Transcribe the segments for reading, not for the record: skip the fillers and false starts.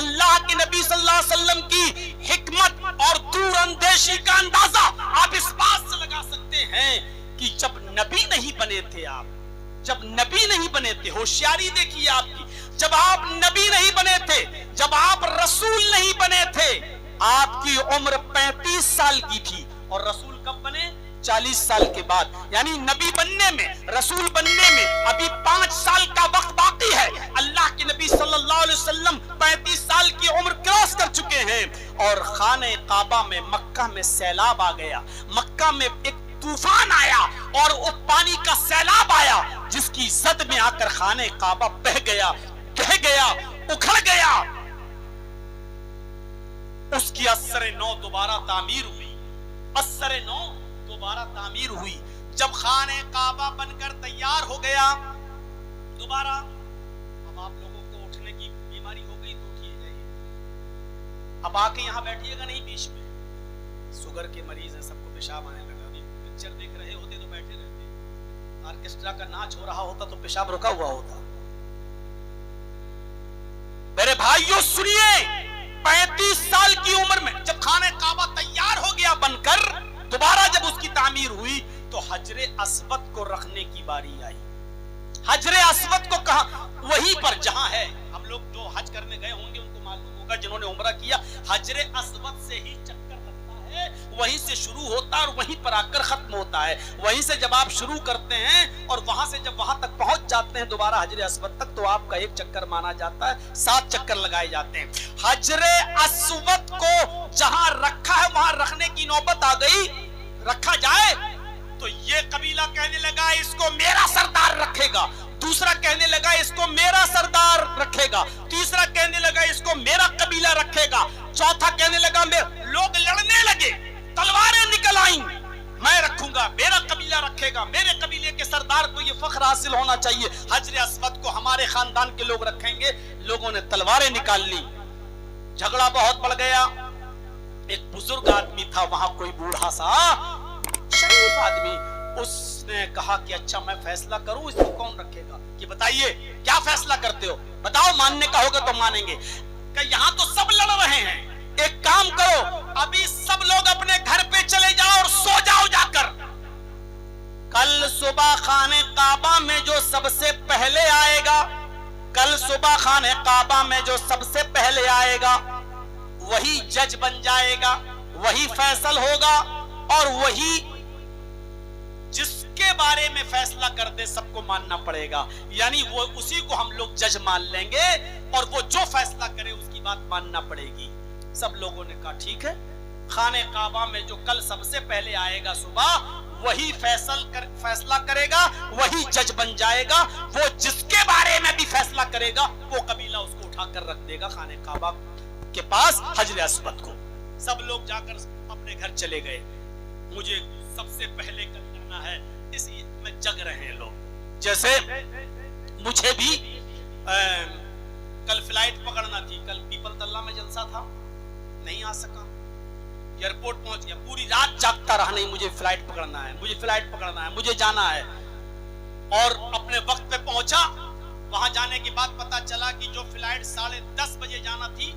اللہ کے نبی صلی اللہ علیہ وسلم کی حکمت اور دور اندیشی کا اندازہ آپ اس بات سے لگا سکتے ہیں کہ جب نبی نہیں بنے تھے آپ، جب نبی نہیں بنے تھے، ہوشیاری دیکھیے آپ کی، جب آپ نبی نہیں بنے تھے، جب آپ رسول نہیں بنے تھے، آپ کی عمر 35 سال کی تھی، اور رسول کب بنے؟ 40 سال کے بعد، یعنی نبی بننے میں، رسول بننے میں ابھی 5 سال کا وقت باقی ہے۔ اللہ کے نبی صلی اللہ علیہ وسلم 35 سال کی عمر کراس کر چکے ہیں، اور خانہ کعبہ میں مکہ میں سیلاب آ گیا، مکہ میں ایک طوفان آیا اور وہ پانی کا سیلاب آیا جس کی زد میں آ کر خانہ کعبہ بہہ گیا، بہہ گیا، اکھڑ گیا۔ اس کی اثر نو دوبارہ تعمیر ہوئی، اثر نو دوبارہ تعمیر ہوئی۔ جب خانہ کعبہ بن کر تیار ہو گیا دوبارہ، اب آپ لوگوں کو اٹھنے کی بیماری ہو گئی تو اٹھیے جائیے، اب آ کے یہاں بیٹھیے گا نہیں، بیچ میں شوگر کے مریض ہیں، سب کو پیشاب آنے لگا، ابھی پکچر دیکھ رہے ہوتے تو بیٹھے رہتے، آرکیسٹرا کا ناچ ہو رہا ہوتا تو پیشاب رکا ہوا ہوتا۔ میرے بھائیوں سنیے، 35 سال کی عمر میں جب خانہ کعبہ تیار ہو گیا بن کر، دوبارہ جب اس کی تعمیر ہوئی تو حجر اسود کو رکھنے کی باری آئی۔ حجر اسود کو کہاں؟ وہیں پر جہاں ہے، ہم لوگ جو حج کرنے گئے ہوں گے ان کو معلوم ہوگا، جنہوں نے عمرہ کیا، حجر اسود سے ہی چکر لگتا ہے، وہیں سے شروع ہوتا ہے اور وہیں پر آ کر ختم ہوتا ہے۔ وہیں سے جب آپ شروع کرتے ہیں اور وہاں سے جب وہاں تک پہنچ جاتے ہیں دوبارہ حجر اسود تک، تو آپ کا ایک چکر مانا جاتا ہے، 7 چکر لگائے جاتے ہیں۔ حجر اسود کو جہاں رکھا ہے وہاں رکھنے کی نوبت آ گئی، رکھا جائے تو یہ قبیلہ کہنے لگا اس کو میرا سردار رکھے گا، دوسرا کہنے لگا اس کو میرا سردار رکھے گا، تیسرا کہنے لگا اس کو میرا قبیلہ رکھے گا، چوتھا کہنے لگا لوگ لڑنے لگے، تلواریں نکل آئیں، میں رکھوں گا، میرا قبیلہ رکھے گا، میرے قبیلے کے سردار کو یہ فخر حاصل ہونا چاہیے، حجر اسود کو ہمارے خاندان کے لوگ رکھیں گے۔ لوگوں نے تلواریں نکال لی، جھگڑا بہت بڑھ گیا۔ ایک بزرگ آدمی تھا وہاں، کوئی بوڑھا سا شریف آدمی، اس نے کہا کہ اچھا میں فیصلہ کروں اس کو کون رکھے گا، کہ بتائیے کیا فیصلہ کرتے ہو، بتاؤ، ماننے کا ہوگا تو مانیں گے، کہ یہاں تو سب لڑ رہے ہیں، ایک کام کرو ابھی سب لوگ اپنے گھر پہ چلے جاؤ اور سو جاؤ جا کر، کل صبح خانہ کعبہ میں جو سب سے پہلے آئے گا، کل صبح خانہ کعبہ میں جو سب سے پہلے آئے گا وہی جج بن جائے گا، وہی فیصل ہوگا، اور وہی جس کے بارے میں فیصلہ کر دے سب کو ماننا پڑے گا، یعنی وہ اسی کو ہم لوگ جج مان لیں گے اور وہ جو فیصلہ کرے اس کی بات ماننا پڑے گی۔ سب لوگوں نے کہا ٹھیک ہے، خانہ کعبہ میں جو کل سب سے پہلے آئے گا صبح وہی فیصلہ کرے گا، وہی جج بن جائے گا، وہ جس کے بارے میں بھی فیصلہ کرے گا وہ قبیلہ اس کو اٹھا کر رکھ دے گا خانہ کعبہ کے پاس حجر اسود کو۔ سب لوگ جا کر اپنے گھر چلے گئے، مجھے سب سے پہلے کرنا ہے، اس میں جگ رہے ہیں لوگ۔ جیسے مجھے بھی کل فلائٹ پکڑنا تھی، کل پیپل تلہ میں جلسہ تھا، نہیں آ سکا، ایئرپورٹ پہنچ گیا، پوری رات جاگتا رہا، نہیں مجھے فلائٹ پکڑنا ہے، مجھے فلائٹ پکڑنا ہے، مجھے جانا ہے، اور اپنے وقت پہ پہنچا۔ وہاں جانے کے بعد پتا چلا کہ جو فلائٹ 10:30 بجے جانا تھی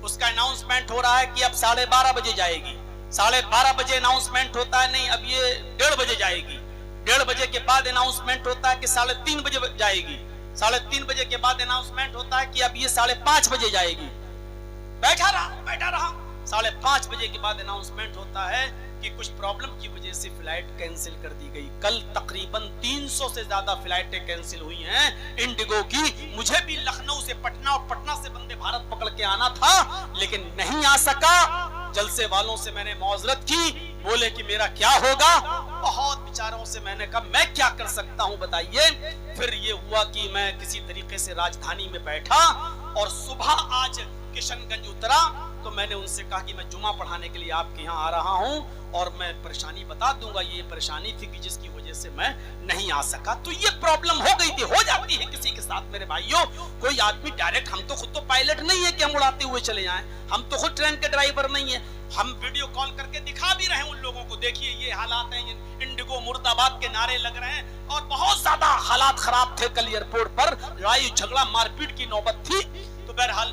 اس کا اناؤنسمنٹ ہو رہا ہے کہ اب 12:30 بجے جائے گی، 12:30 بجے اناؤنسمنٹ ہوتا ہے نہیں اب یہ 1:30 بجے جائے گی، 1:30 بجے کے بعد اناؤنسمنٹ ہوتا ہے کہ 3:30 بجے جائے گی، 3:30 بجے کے بعد اناؤنسمنٹ ہوتا ہے کہ اب یہ 5:30 بجے جائے گی۔ بیٹھا رہا، 5:30 بجے کے بعد اناؤنسمنٹ ہوتا ہے کہ کچھ پرابلم کی وجہ سے فلائٹ کینسل کر دی گئی۔ کل تقریباً 300 سے زیادہ فلائٹیں کینسل ہوئی ہیں انڈیگو کی، مجھے بھی لکھنؤ سے پٹنہ اور پٹنہ سے وندے بھارت پکڑ کے آنا تھا لیکن نہیں آ سکا۔ جلسے والوں سے میں نے معذرت کی، بولے کہ میرا کیا ہوگا، بہت بیچاروں سے میں نے کہا میں کیا کر سکتا ہوں بتائیے۔ پھر یہ ہوا کہ میں کسی طریقے سے راجدھانی میں بیٹھا اور صبح آج کشن گنج اترا تو میں نے ان سے کہا کہ میں جمعہ پڑھانے کے لیے آپ کے یہاں آ رہا ہوں اور میں پریشانی بتا دوں گا، یہ پریشانی تھی کہ جس کی وجہ سے میں نہیں آ سکا۔ تو یہ پرابلم ہو گئی تھی، ہو جاتی ہے کسی کے ساتھ میرے بھائیوں۔ کوئی آدمی ڈائریکٹ، ہم تو خود تو پائلٹ نہیں ہے کہ ہم اڑاتے ہوئے چلے جائیں، ہم تو خود ٹرین کے ڈرائیور نہیں ہیں، ہم ویڈیو کال کر کے دکھا بھی رہے ہیں ان لوگوں کو، دیکھیے یہ حالات ہیں، انڈیگو مرد آباد کے نعرے لگ رہے ہیں، اور بہت زیادہ حالات خراب تھے کل ایئرپورٹ پر، لڑائی جھگڑا مار پیٹ کی نوبت تھی۔ تو بہرحال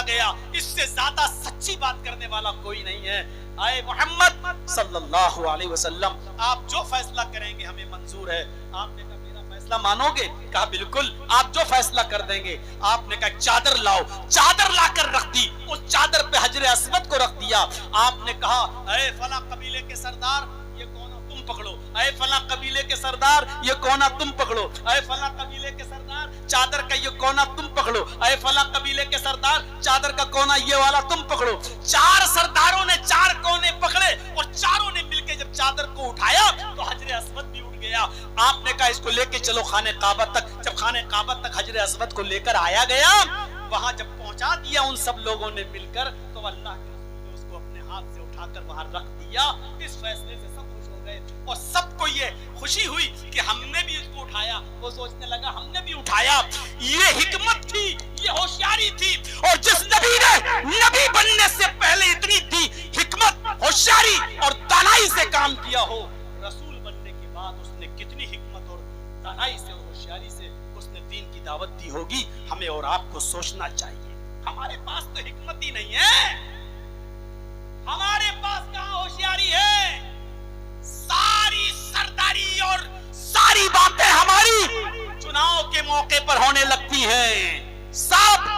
کہا گیا اس سے زیادہ سچی بات کرنے والا کوئی نہیں ہے. اے محمد صلی اللہ علیہ وسلم آپ جو فیصلہ کریں گے ہمیں منظور ہے. آپ نے کہا میرا فیصلہ مانو گے؟ کہا بالکل آپ جو فیصلہ کر دیں گے. آپ نے کہا چادر لاؤ. چادر لا کر رکھ دی. اس چادر پہ حجر اسود کو رکھ دیا. آپ نے کہا اے فلاں قبیلے کے سردار یہ کونا تم پکڑو. اے فلاں قبیلے کے سردار یہ کونا تم پکڑو. اے فلاں قبیلے کے سردار چادر کا یہ کونا تم پکڑو. اے فلاں قبیلے کے سردار چادر کا کونا یہ والا تم پکڑو. 4 سرداروں نے 4 کونے پکڑے اور چاروں نے مل کے جب چادر کو اٹھایا تو حجر اسود بھی اٹھ گیا. آپ نے کہا اس کو لے کے چلو خانہ کعبہ تک. جب خانہ کعبہ تک حجر اسود کو لے کر آیا گیا وہاں جب پہنچا دیا ان سب لوگوں نے مل کر تو اللہ کے رسول نے اس کو اپنے ہاتھ سے اٹھا کر وہاں رکھ دیا. اس فیصلے سے سب خوش ہو گئے اور سب کو یہ خوشی ہوئی کہ ہم نے بھی اس کو اٹھایا. وہ سوچنے لگا ہم نے بھی اٹھایا. یہ حکمت تھی, یہ ہوشیاری تھی. اور جس نبی نے نبی بننے سے پہلے اتنی تھی حکمت, ہوشیاری اور دانائی سے کام کیا ہو, رسول بننے کے بعد اس نے کتنی حکمت اور دانائی سے اور ہوشیاری سے اس نے دین کی دعوت دی ہوگی. ہمیں اور آپ کو سوچنا چاہیے. ہمارے پاس تو حکمت ہی نہیں ہے, ہمارے پاس کہاں ہوشیاری ہے. ساری سرداری اور ساری باتیں ہماری چناؤ کے موقع پر ہونے لگتی ہیں. سب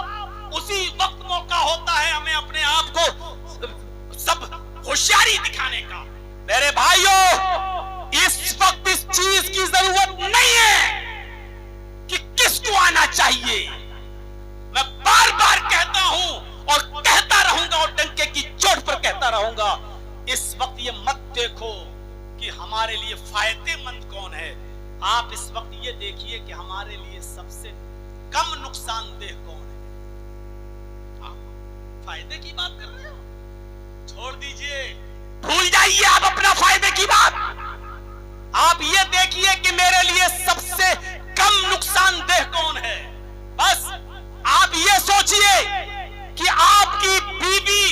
اسی وقت موقع ہوتا ہے ہمیں اپنے آپ کو سب ہوشیاری دکھانے کا. میرے بھائیوں اس وقت اس چیز کی ضرورت نہیں ہے کہ کس کو آنا چاہیے. میں بار بار کہتا ہوں اور کہتا رہوں گا اور ڈنکے کی چوٹ پر کہتا رہوں گا. اس وقت یہ مت دیکھو کہ ہمارے لیے فائدے مند کون ہے. آپ اس وقت یہ دیکھیے کہ ہمارے لیے سب سے کم نقصان دہ کون ہے. آپ فائدے کی بات کر رہے ہو, چھوڑ دیجئے, بھول جائیے آپ اپنا فائدے کی بات. آپ یہ دیکھیے کہ میرے لیے سب سے کم نقصان دہ کون ہے. بس آپ یہ سوچئے کہ آپ کی بیوی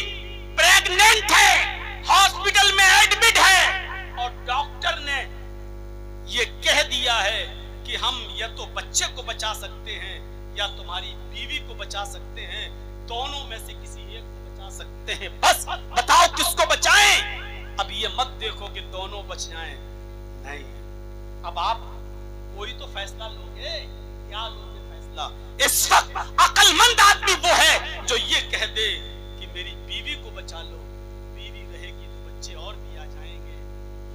پریگننٹ ہے, ہاسپٹل میں ایڈمٹ ہے اور ڈاکٹر نے یہ کہہ دیا ہے کہ ہم یا تو بچے کو بچا سکتے ہیں یا تمہاری بیوی کو بچا سکتے ہیں, دونوں میں سے کسی ایک کو بچا سکتے ہیں. بس بتاؤ کس کو بچائیں. اب یہ مت دیکھو کہ دونوں بچ جائیں. نہیں, اب آپ کوئی تو فیصلہ لوگے. کیا لوگے فیصلہ؟ اس وقت عقل مند آدمی وہ ہے جو یہ کہہ دے کہ میری بیوی کو بچا لو. بیوی رہے گی تو بچے اور بھی آ جائیں گے,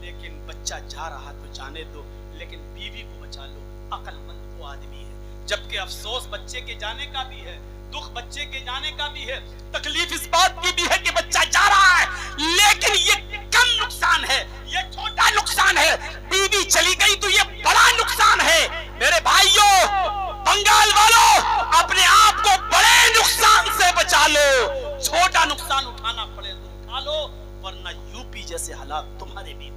لیکن بچہ جا رہا تو جانے دو, لیکن بیوی کو بچا لو. عقل مند وہ آدمی ہے. جبکہ افسوس بچے کے جانے کا بھی ہے, دکھ بچے کے جانے کا بھی ہے, تکلیف اس بات کی بھی ہے کہ بچہ جا رہا ہے, لیکن یہ کم نقصان ہے, یہ چھوٹا نقصان ہے. بیوی چلی گئی تو یہ بڑا نقصان ہے. میرے بھائیوں, بنگال والوں, اپنے آپ کو بڑے نقصان سے بچا لو. چھوٹا نقصان اٹھانا پڑے تو اٹھا لو, ورنہ یوپی جیسے حالات تمہارے بھی